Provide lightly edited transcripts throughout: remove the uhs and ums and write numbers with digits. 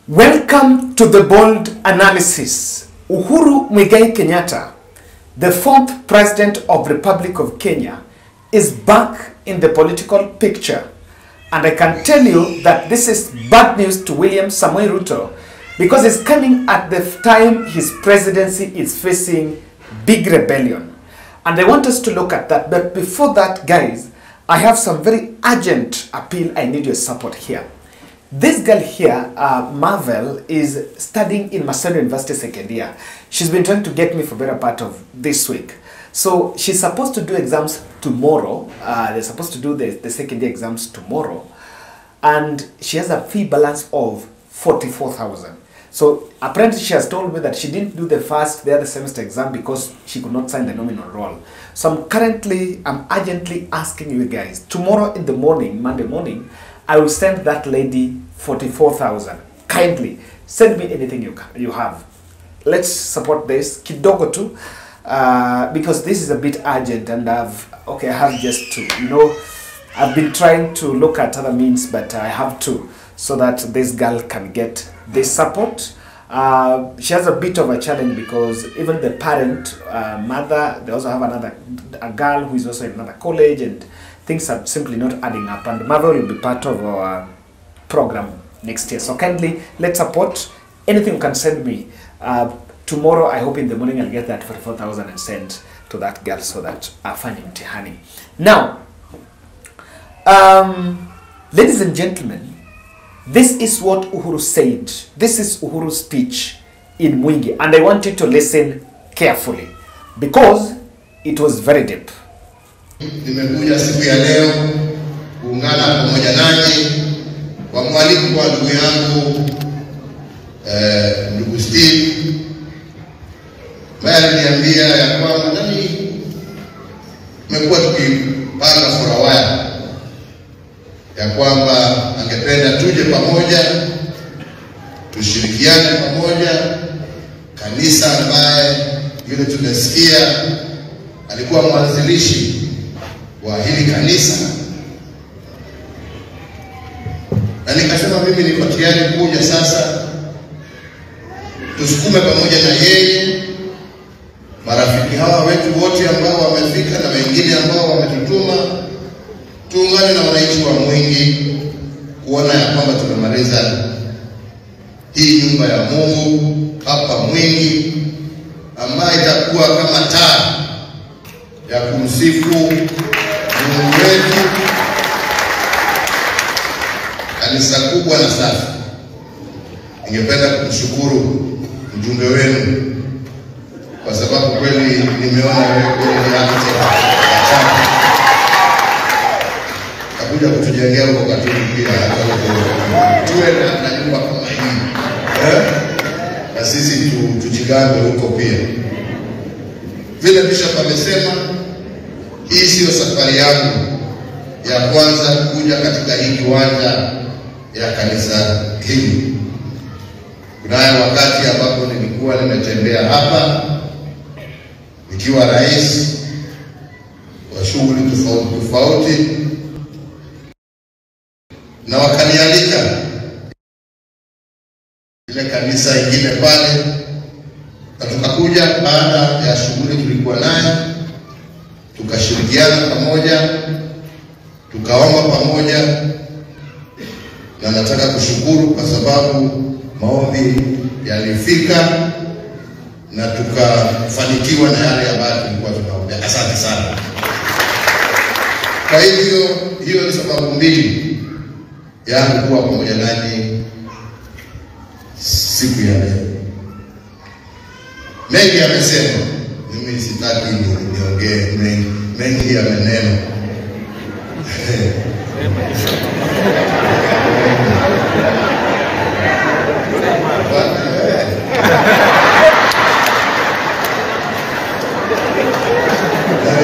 Welcome to the bold analysis. Uhuru Mwingi Kenyatta, the 4th President of the Republic of Kenya, is back in the political picture. And I can tell you that this is bad news to William Samoei Ruto because it's coming at the time his presidency is facing big rebellion. And I want us to look at that. But before that, guys, I have some very urgent appeal. I need your support here. This girl here, Marvel, is studying in Maseno University second year. She's been trying to get me for better part of this week. So she's supposed to do exams tomorrow. They're supposed to do the second year exams tomorrow. And she has a fee balance of 44,000. So apparently she has told me that she didn't do the other semester exam because she could not sign the nominal roll. So I'm urgently asking you guys, tomorrow in the morning, Monday morning, I will send that lady 44,000. Kindly send me anything you have. Let's support this kidogo too, because this is a bit urgent, and I have just to, I've been trying to look at other means, but I have to, so that this girl can get this support. She has a bit of a challenge because even the parent, mother, they also have a girl who is also in another college, and things are simply not adding up. And Marvel will be part of our program next year. So kindly, let's support. Anything you can send me. Tomorrow, I hope in the morning I'll get that 44,000 and send to that girl so that I find Mtaani. Now, ladies and gentlemen, this is what Uhuru said. This is Uhuru's speech in Mwingi. And I want you to listen carefully because it was very deep. Nimekuja siku ya leo kuungana pamoja nanyi kwa mwalimu kwa ndugu yangu ndugu Steve, ambaye aliniambia ya kwamba tumekuwa tukipanga for a while ya kwamba angependa tuje pamoja, tushirikiane pamoja. Kanisa ambaye vile tumesikia alikuwa mwanzilishi wa hili kanisa, na nikasema mimi niko tayari kuja sasa, tusukume pamoja na yeye, marafiki hawa wetu wote ambao wamefika na wengine ambao wametutuma, tuungane na wananchi wa Mwingi kuona ya kwamba tumemaliza hii nyumba ya Mungu hapa Mwingi, ambayo itakuwa kama taa ya kumsifu Mungu wetu, kanisa kubwa na safi. Ningependa kumshukuru mjumbe wenu kwa sababu kweli nimeona wewe kakuja kutujengea huko Katuni pia tuwe na nyumba kama hii, na sisi tujigambe huko pia. Vile Bishop amesema, hii sio safari yangu ya kwanza kuja katika hii kiwanja ya kanisa hili. Kuna wakati ambapo nilikuwa nimetembea hapa nikiwa rais wa shughuli tofauti, na wakanialika ile kanisa ingine pale, na tukakuja baada ya shughuli tulikuwa nayo, tukashirikiana pamoja, tukaomba pamoja, na nataka kushukuru kwa sababu maombi yalifika na tukafanikiwa na yale ambayo tulikuwa tunaombea. Asante sana. Kwa hivyo hiyo ni sababu mbili yangu kuwa pamoja nanyi siku ya leo. Mengi amesema, mimi sitaki niongee mengi ya maneno.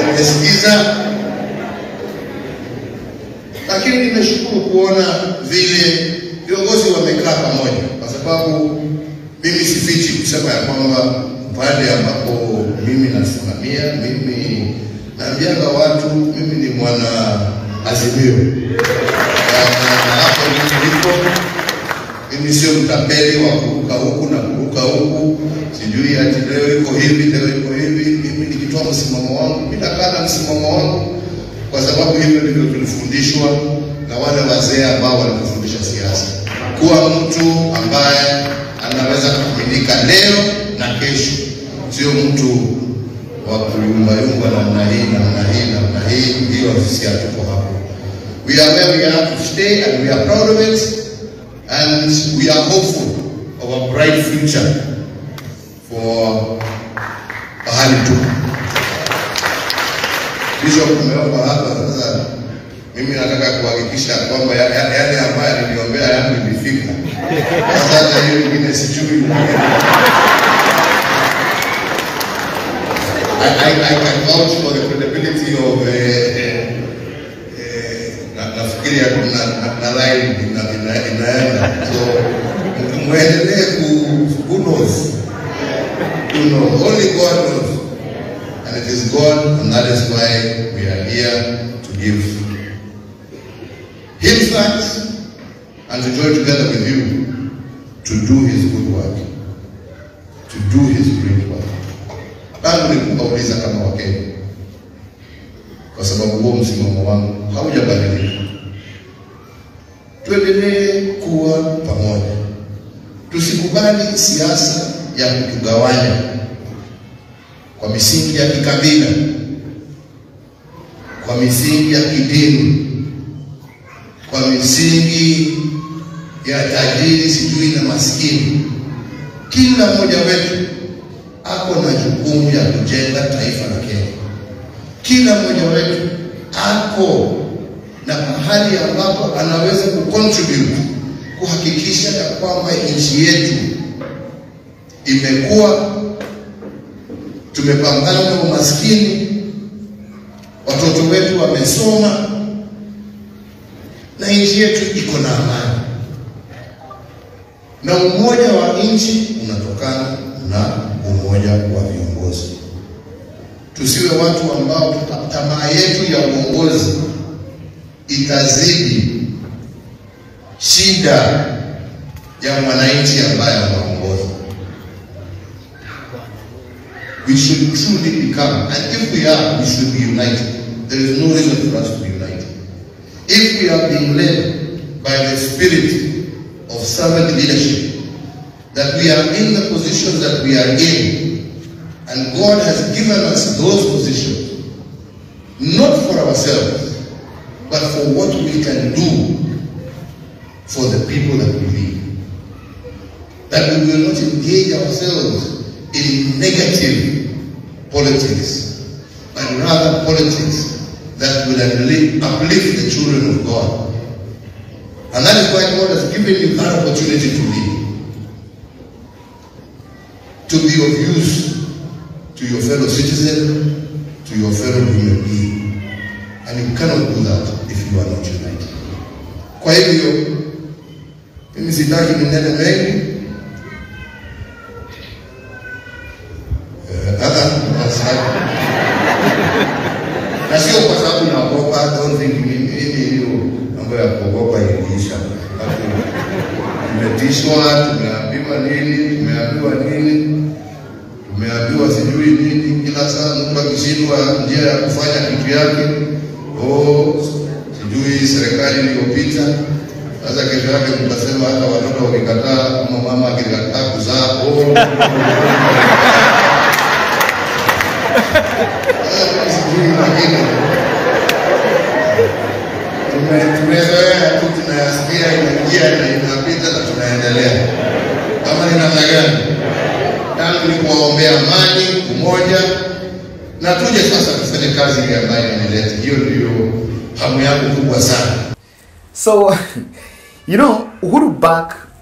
Nimesikiza, lakini nimeshukuru kuona vile viongozi wamekaa pamoja, kwa sababu mimi sifichi kusema ya kwamba pale ambapo mimi nasimamia, mimi naambianga watu mimi ni mwana Azimio. Na hapo nilipo Mimi sio mtapeli wa kuruka huku na kuruka huku, sijui ati leo iko hivi, leo iko hivi. Mimi nikitoa msimamo wangu, mimi nakaa na msimamo wangu, kwa sababu hivyo ndivyo tulifundishwa na wale wazee ambao walitufundisha siasa. Kuwa mtu ambaye anaweza kuaminika leo na kesho, sio mtu wa kuyumbayumba namna hii. Hiyo sisi hatuko hapo. We are where we are to stay, and we are proud of it, and we are hopeful of a bright future for pahali tu. Bishop umeomba hapa sasa, mimi nataka kuhakikisha kwamba yale ambayo niliombea yangu imefika. Sasa hiyo nyingine sijui. I can vouch for the credibility of nafikiria na line inaenda. So muendelee who knows? Only God knows. And it is God, and that is why we are here to give Him thanks and to join together with you to do His good work, to do His great work. Bado nikukauliza kama Wakenya, kwa sababu huo msimamo wangu haujabadilika. Tuendelee kuwa pamoja. Tusikubali siasa ya kutugawanya kwa misingi ya kikabila, kwa misingi ya kidini, kwa misingi ya tajiri sijui na maskini. Kila mmoja wetu ako na jukumu ya kujenga taifa la Kenya. Kila mmoja wetu ako na mahali ambapo anaweza kucontribute kuhakikisha ya kwamba nchi yetu imekuwa, tumepambana na umaskini, watoto wetu wamesoma, na nchi yetu iko na amani. Na umoja wa nchi unatokana na umoja wa viongozi. Tusiwe watu ambao tamaa yetu ya uongozi itazidi shida ya mwananchi ambaye anaongoza. We should truly become, and if we are, we should be united. There is no reason for us to be united. If we are being led by the spirit of servant leadership, that we are in the positions that we are in, and God has given us those positions, not for ourselves, but for what we can do for the people that we lead. That we will not engage ourselves in negative politics, but rather politics that will uplift the children of God. And that is why God has given you that opportunity to lead, to be of use to your fellow citizen, to your fellow human being. And you cannot do that if you are not united. Kwa hivyo, mimi sitaki minene mengi. Na sio kwa sababu naogopa, don't think hiyo mambo ya kuogopa iliisha. Tumetishwa, tumeambiwa nini, tumeambiwa sijui nini, kila saa mtu akishindwa njia ya kufanya kitu yake, sijui serikali iliyopita. Sasa kesho yake mtasema hata watoto wakikataa, ama mama akikataa kuzaa, tumezoea tu, tunayasikia inaingia na inapita na tunaendelea. Kama ni namna gani? Tangu ni kuwaombea amani, umoja, na tuje sasa tufanye kazi ile ambayo inaleta. Hiyo ndio hamu yangu kubwa sana. So, you know,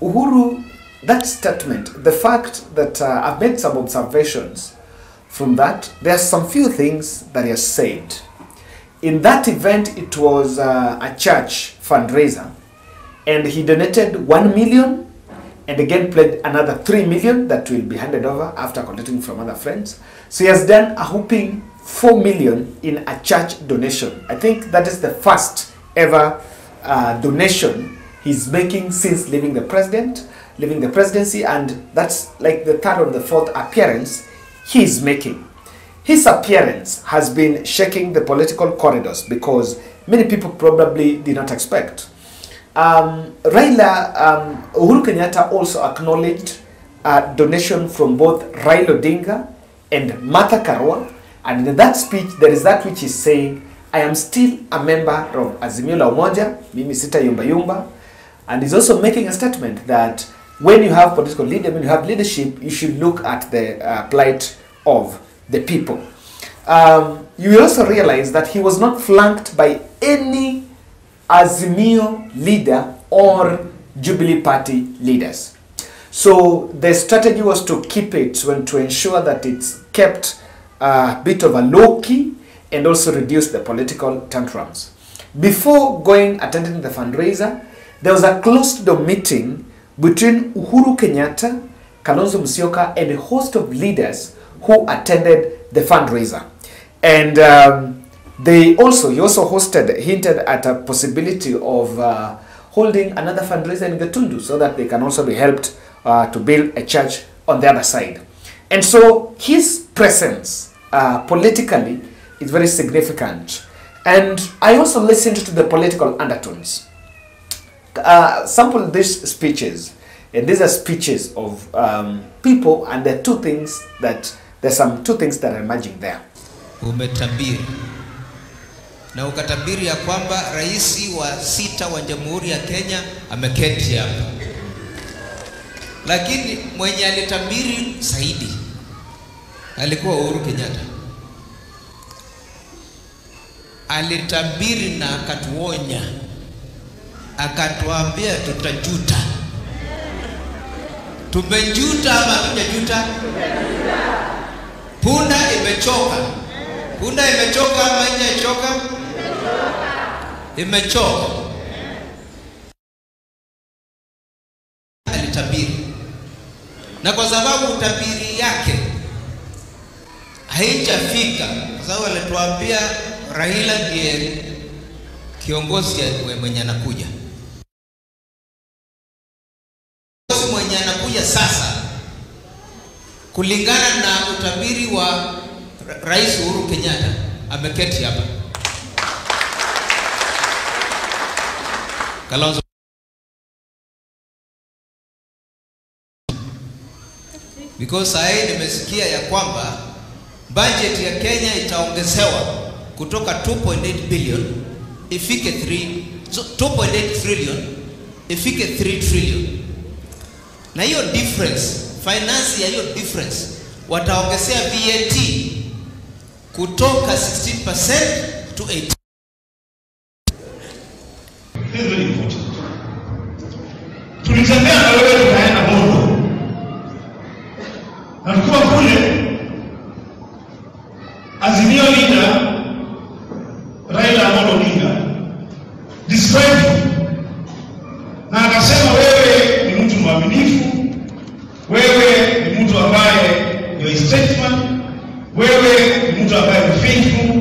Uhuru, that statement, the fact that I've made some observations from that, there are some few things that he has said. In that event, it was a church fundraiser, and he donated 1 million and again pledged another 3 million that will be handed over after collecting from other friends. So he has done a whopping 4 million in a church donation. I think that is the first ever donation he's making since leaving the presidency, and that's like the third or the fourth appearance he's making. His appearance has been shaking the political corridors because many people probably did not expect. Uhuru Kenyatta also acknowledged a donation from both Raila Odinga and Martha Karua, and in that speech there is that which is saying, I am still a member of Azimio la Umoja, mimi sita yumba yumba, and he's also making a statement that when you have political leader, when you have leadership, you should look at the plight of the people. You will also realize that he was not flanked by any Azimio leader or Jubilee Party leaders. So the strategy was to keep it, to ensure that it's kept a bit of a low key and also reduce the political tantrums. Before attending the fundraiser, there was a closed-door meeting between Uhuru Kenyatta, Kalonzo Musyoka, and a host of leaders who attended the fundraiser. And he also hinted at a possibility of holding another fundraiser in Gatundu so that they can also be helped to build a church on the other side. And so his presence politically is very significant. And I also listened to the political undertones. Sample these speeches, and these are speeches of people, and there are two things that are emerging there. Umetabiri na ukatabiri ya kwamba rais wa 6 wa Jamhuri ya Kenya ameketi hapa, lakini mwenye alitabiri zaidi alikuwa Uhuru Kenyatta. Alitabiri na akatuonya, akatuambia tutajuta. Tumejuta ama hatujajuta? Punda imechoka. Punda imechoka ama haijachoka? Imechoka. Alitabiri. Na kwa sababu utabiri yake haijafika, kwa sababu alituambia Raila ndiye kiongozi mwenye anakuja. Kiongozi mwenye anakuja sasa, kulingana na utabiri wa Rais Uhuru Kenyatta, ameketi hapa. Kalonzo. Because nimesikia ya kwamba budget ya Kenya itaongezewa kutoka 2.8 billion ifike 2.8 trillion ifike 3 trillion. Na hiyo difference, finance ya hiyo difference, wataongezea VAT kutoka 16% to 18%. This is very important. Tulitembea na wewe tukaenda Bondo. Na kwa kule Azimio leader Raila Amolo Odinga describe na akasema wewe ni mtu mwaminifu, wewe ni mtu ambaye you are a statesman, wewe ni mtu ambaye ni faithful,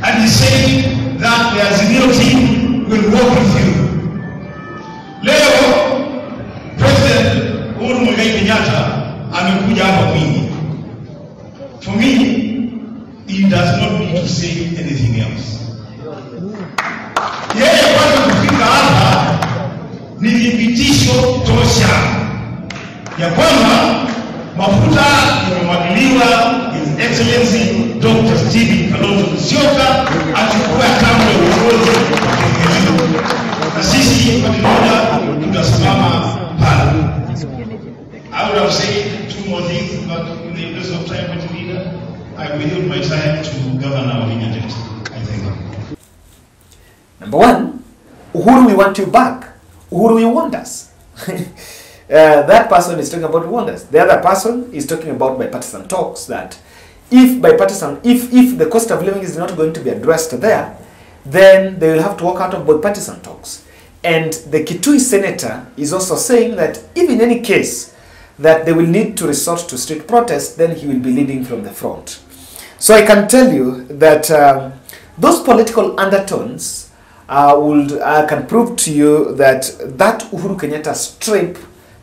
and he said that the Azimio team will work with you. Leo President Uhuru Muigai Kenyatta amekuja hapa Mwingi. For me, he does not need to say anything else. Yeye kwanza kufika hapa ni thibitisho tosha ya kwamba mafuta yamemwagiliwa His Excellency Dr. Stephen Kalonzo Musyoka achukua kama uongozi wa Kenya. Na sisi kwa pamoja tutasimama pale. I would have said 2 more things, but in the interest of time, Mr. Leader, I will use my time to govern our agenda. I thank you. Number one, Uhuru, we want you back. Uhuru, you want us. That person is talking about wonders. The other person is talking about bipartisan talks, that if the cost of living is not going to be addressed there, then they will have to walk out of bipartisan talks. And the Kitui senator is also saying that if in any case that they will need to resort to street protest, then he will be leading from the front. So I can tell you that those political undertones I can prove to you that that Uhuru Kenyatta's trip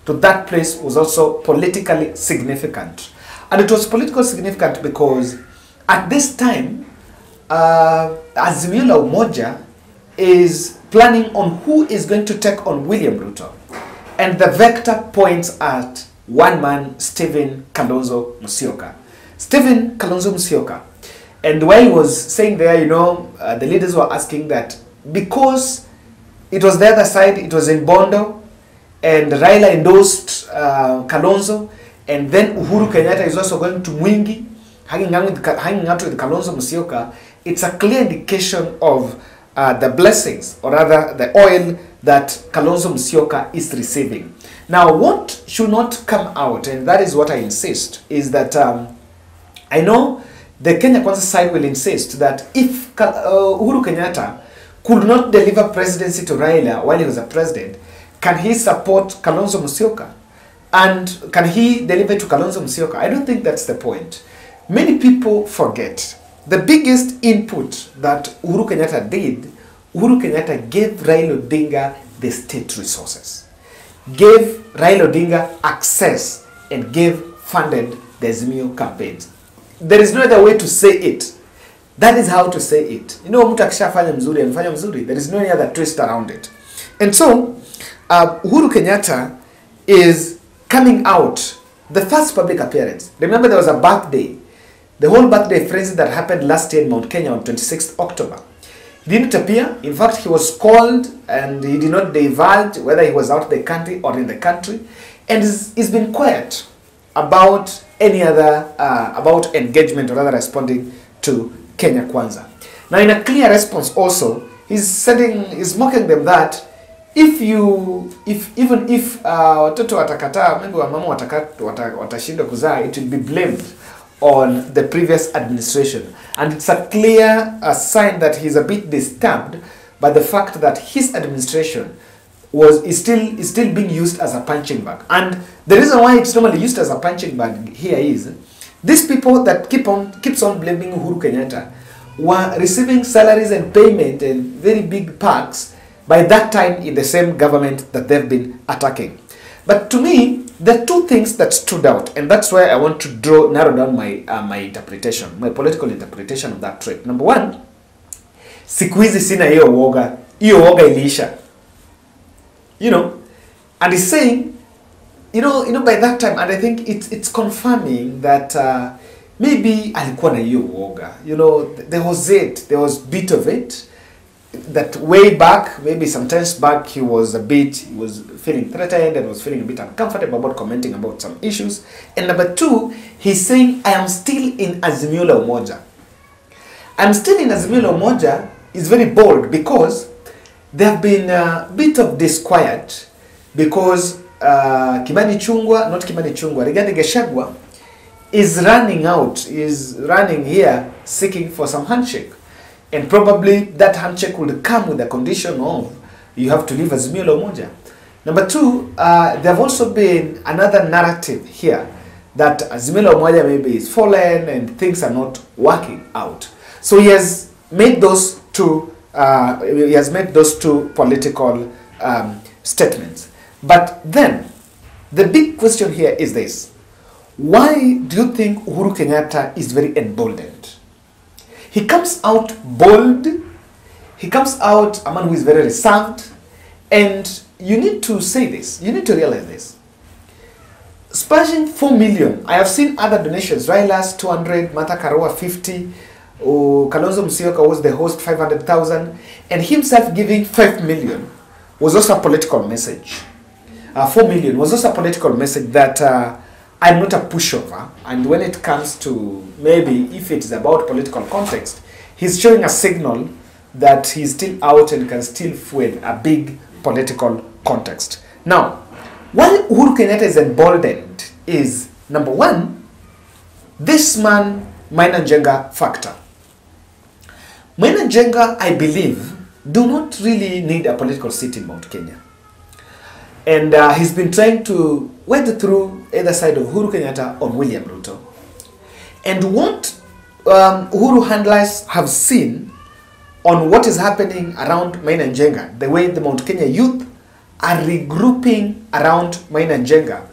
to that place was also politically significant. And it was politically significant because at this time, Azimio la Umoja is planning on who is going to take on William Ruto. And the vector points at one man, Stephen Kalonzo Musyoka. Stephen Kalonzo Musyoka. And while he was saying there, you know, the leaders were asking that because it was the other side, it was in Bondo, and Raila endorsed Kalonzo, and then Uhuru Kenyatta is also going to Mwingi, hanging out with Kalonzo Musyoka. It's a clear indication of the blessings, or rather the oil that Kalonzo Musyoka is receiving. Now, what should not come out, and that is what I insist, is that I know the Kenya Kwanza side will insist that if Uhuru Kenyatta could not deliver presidency to Raila while he was a president, can he support Kalonzo Musyoka? And can he deliver to Kalonzo Musyoka? I don't think that's the point. Many people forget the biggest input that Uhuru Kenyatta did. Uhuru Kenyatta gave Raila Odinga the state resources, gave Raila Odinga access, and funded the Azimio campaigns. There is no other way to say it. That is how to say it. You know, mtu akishafanya mzuri amefanya mzuri. There is no any other twist around it. And so, Uhuru Kenyatta is coming out, the first public appearance. Remember, there was a birthday, the whole birthday frenzy that happened last year in Mount Kenya on 26th October. He didn't appear. In fact, he was called and he did not divulge whether he was out of the country or in the country. And he's been quiet about any other, about engagement or rather responding to Kenya Kwanza. Now, in a clear response also, he's mocking them that even if watoto watakataa, maybe wamama watashindwa kuzaa, it will be blamed on the previous administration. And it's a clear sign that he's a bit disturbed by the fact that his administration is still being used as a punching bag. And the reason why it's normally used as a punching bag here is these people that keeps on blaming Uhuru Kenyatta were receiving salaries and payment and very big perks by that time in the same government that they've been attacking. But to me, there are two things that stood out, and that's why I want to narrow down my interpretation, my political interpretation of that trip. Number one, siku hizi sina hiyo woga iliisha. You know, and he's saying, you know, by that time, and I think it's confirming that maybe alikuwa na hiyo woga. You know, there was bit of it. That way back, maybe sometimes back, he was feeling threatened and was feeling a bit uncomfortable about commenting about some issues. And number two, he's saying, I am still in Azimio la Umoja. I'm still in Azimio la Umoja is very bold because there have been a bit of disquiet because Rigathi Gachagua is running here seeking for some handshake. And probably that handshake will come with the condition of you have to leave Azimio la Umoja. Number two, there have also been another narrative here that Azimio la Umoja maybe is fallen and things are not working out. So he has made those two political statements. But then the big question here is this: why do you think Uhuru Kenyatta is very emboldened? He comes out bold, he comes out a man who is very reserved, and you need to say this, you need to realize this. Splashing 4 million, I have seen other donations, Raila's 200, Martha Karua 50, Kalonzo Musyoka was the host 500,000, and himself giving 5 million was also a political message. 4 million was also a political message that I'm not a pushover, and when it comes to maybe if it's about political context, he's showing a signal that he's still out and can still fuel a big political context. Now, why Uhuru Kenyatta is emboldened is, number one, this man, Maina Njenga factor. Maina Njenga, I believe, do not really need a political seat in Mount Kenya. And he's been trying to wade through either side of Uhuru Kenyatta or William Ruto. And what Uhuru handlers have seen on what is happening around Maina Njenga, the way the Mount Kenya youth are regrouping around Maina Njenga,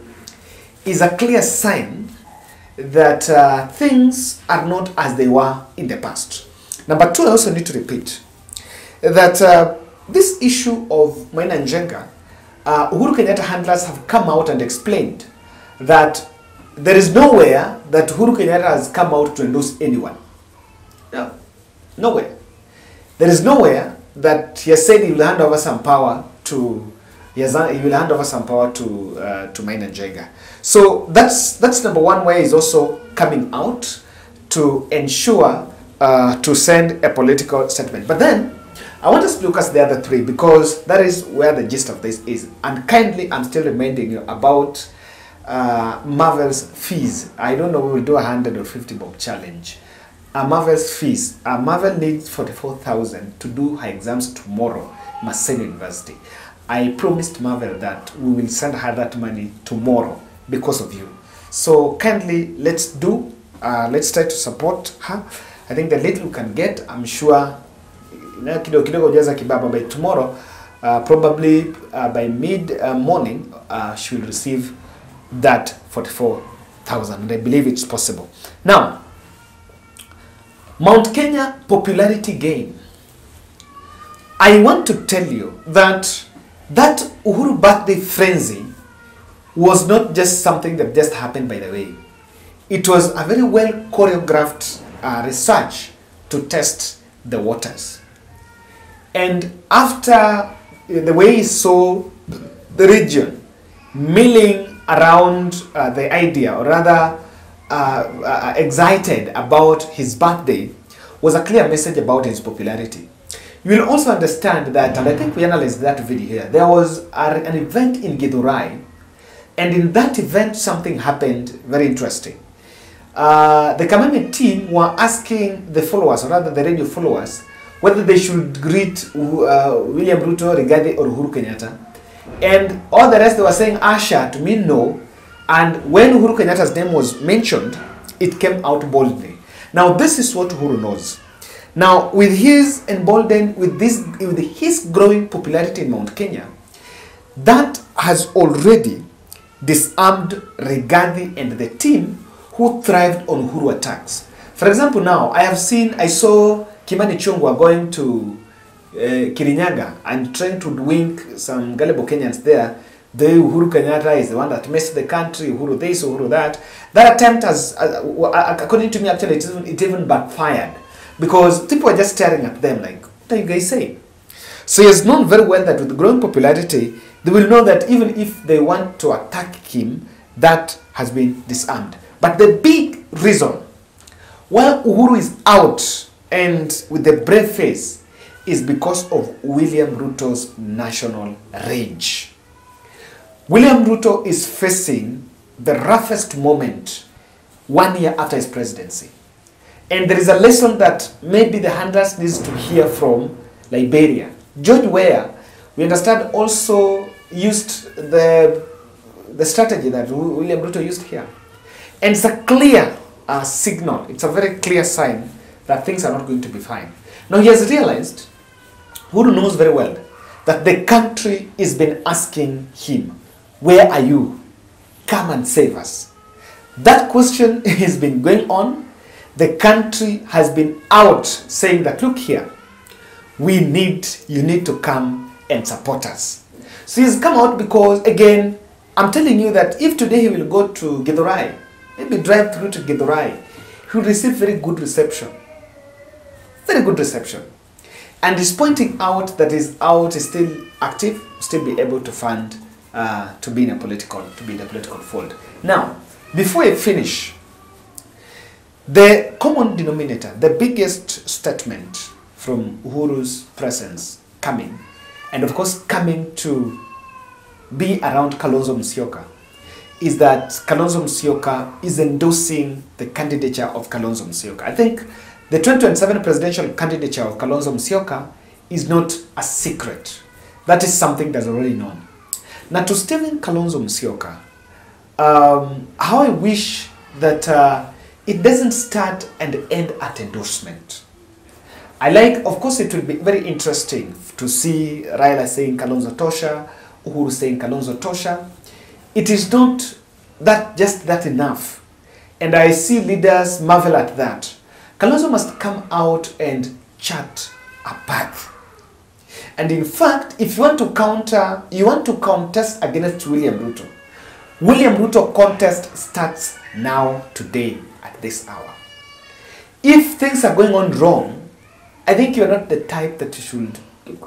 is a clear sign that things are not as they were in the past. Number two, I also need to repeat that this issue of Maina Njenga, Uhuru Kenyatta handlers have come out and explained that there is nowhere that Uhuru Kenyatta has come out to endorse anyone. No, nowhere. There is nowhere that he has said he will hand over some power to Maina Njenga. So that's number one, where he's also coming out to ensure to send a political statement. But then I want us to look at the other three, because that is where the gist of this is. And kindly, I'm still reminding you about Marvel's fees. I don't know, we will do 150 bob challenge. Marvel's fees. Marvel needs 44,000 to do her exams tomorrow, Maseno University. I promised Marvel that we will send her that money tomorrow because of you. So kindly, let's try to support her. I think the little we can get, I'm sure, by tomorrow, probably by mid-morning, she will receive that 44,000. And I believe it's possible. Now, Mount Kenya popularity gain. I want to tell you that Uhuru birthday frenzy was not just something that just happened by the way. It was a very well choreographed research to test the waters. And after the way he saw the region milling around the idea, or rather excited about his birthday, was a clear message about his popularity. You will also understand that, and I think we analyzed that video here, there was an event in Githurai, and in that event something happened very interesting. The Kameme team were asking the followers, or rather the radio followers, whether they should greet William Ruto, Rigathi, or Uhuru Kenyatta. And all the rest, they were saying Asha, to mean no. And when Uhuru Kenyatta's name was mentioned, it came out boldly. Now, this is what Uhuru knows. Now, with his emboldened, with his growing popularity in Mount Kenya, that has already disarmed Rigathi and the team who thrived on Uhuru attacks. For example, now, I saw Kimani Ichung'wah going to Kirinyaga and trying to wink some gullible Kenyans there. The Uhuru Kenyatta is the one that messed the country, Uhuru this, Uhuru that. That attempt has, according to me, actually, it even backfired. Because people are just staring at them like, what are you guys saying? So he has known very well that with growing popularity, they will know that even if they want to attack him, that has been disarmed. But the big reason why Uhuru is out and with the brave face is because of William Ruto's national rage. William Ruto is facing the roughest moment 1 year after his presidency. And there is a lesson that maybe the handlers needs to hear from Liberia. George Weah, we understand, also used the strategy that William Ruto used here. And it's a clear signal, it's a very clear sign that things are not going to be fine. Now he has realized, Uhuru knows very well, that the country has been asking him, where are you? Come and save us. That question has been going on. The country has been out saying that, look here, you need to come and support us. So he's come out because, again, I'm telling you that if today he will go to Githurai, maybe drive through to Githurai, he will receive very good reception. Very good reception. And he's pointing out that he's still active, still be able to fund, to be in the political fold. Now, before I finish, the common denominator, the biggest statement from Uhuru's presence coming, and of course coming to be around Kalonzo Musyoka, is that Kalonzo Musyoka is endorsing the candidature of Kalonzo Musyoka. I think the 2027 presidential candidature of Kalonzo Musyoka is not a secret. That is something that's already known. Now, to Stephen Kalonzo Musyoka, how I wish that it doesn't start and end at endorsement. I like, of course, it will be very interesting to see Raila saying Kalonzo Tosha, Uhuru saying Kalonzo Tosha. It is not just that enough. And I see leaders marvel at that. Kalonzo must come out and chart a path. And in fact, if you want to contest against William Ruto, William Ruto contest starts now, today, at this hour. If things are going on wrong, I think you're not the type that you should.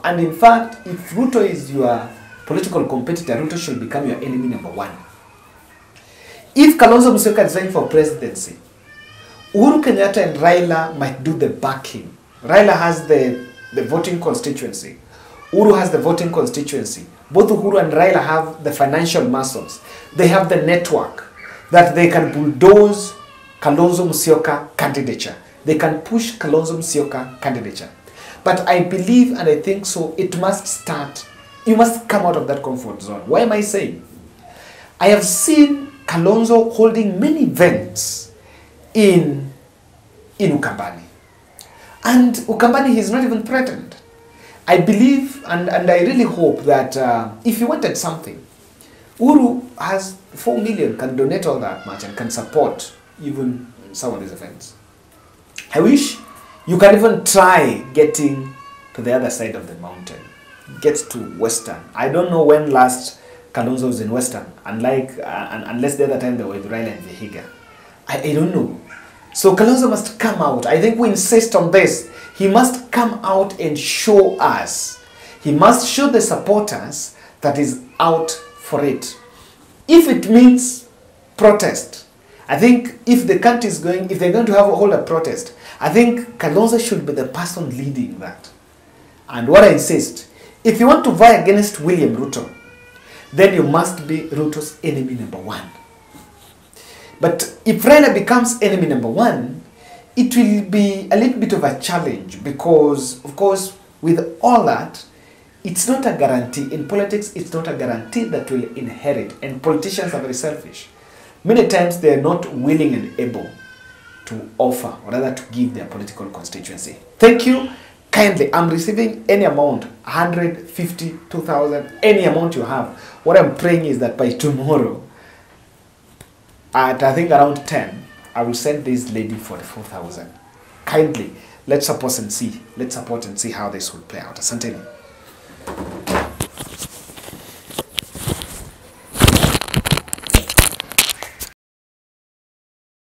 And in fact, if Ruto is your political competitor, Ruto should become your enemy number one. If Kalonzo Musyoka is running for presidency, Uhuru Kenyatta and Raila might do the backing. Raila has the voting constituency. Uhuru has the voting constituency. Both Uhuru and Raila have the financial muscles. They have the network that they can bulldoze Kalonzo Musyoka candidature. They can push Kalonzo Musyoka candidature. But I believe and I think so, it must start. You must come out of that comfort zone. Why am I saying? I have seen Kalonzo holding many events in Ukambani. And Ukambani, he's not even threatened. I believe and I really hope that if you wanted something, Uhuru has 4 million, can donate all that much and can support even some of these events. I wish you can even try getting to the other side of the mountain. Get to Western. I don't know when last Kalonzo was in Western, unless the other time they were with Raila and Vihiga. I don't know. So Kalonzo must come out. I think we insist on this. He must come out and show us. He must show the supporters that is out for it. If it means protest, I think if the country is going, if they're going to hold a protest, I think Kalonzo should be the person leading that. And what I insist, if you want to vie against William Ruto, then you must be Ruto's enemy number one. But if Raila becomes enemy number one, it will be a little bit of a challenge because, of course, with all that, it's not a guarantee. In politics, it's not a guarantee that we'll inherit. And politicians are very selfish. Many times they are not willing and able to offer, or rather to give their political constituency. Thank you kindly. I'm receiving any amount, 150, 2,000, any amount you have. What I'm praying is that by tomorrow, at I think around 10, I will send this lady for the 4,000. Kindly, let's support and see. Let's support and see how this will play out. Asanteni.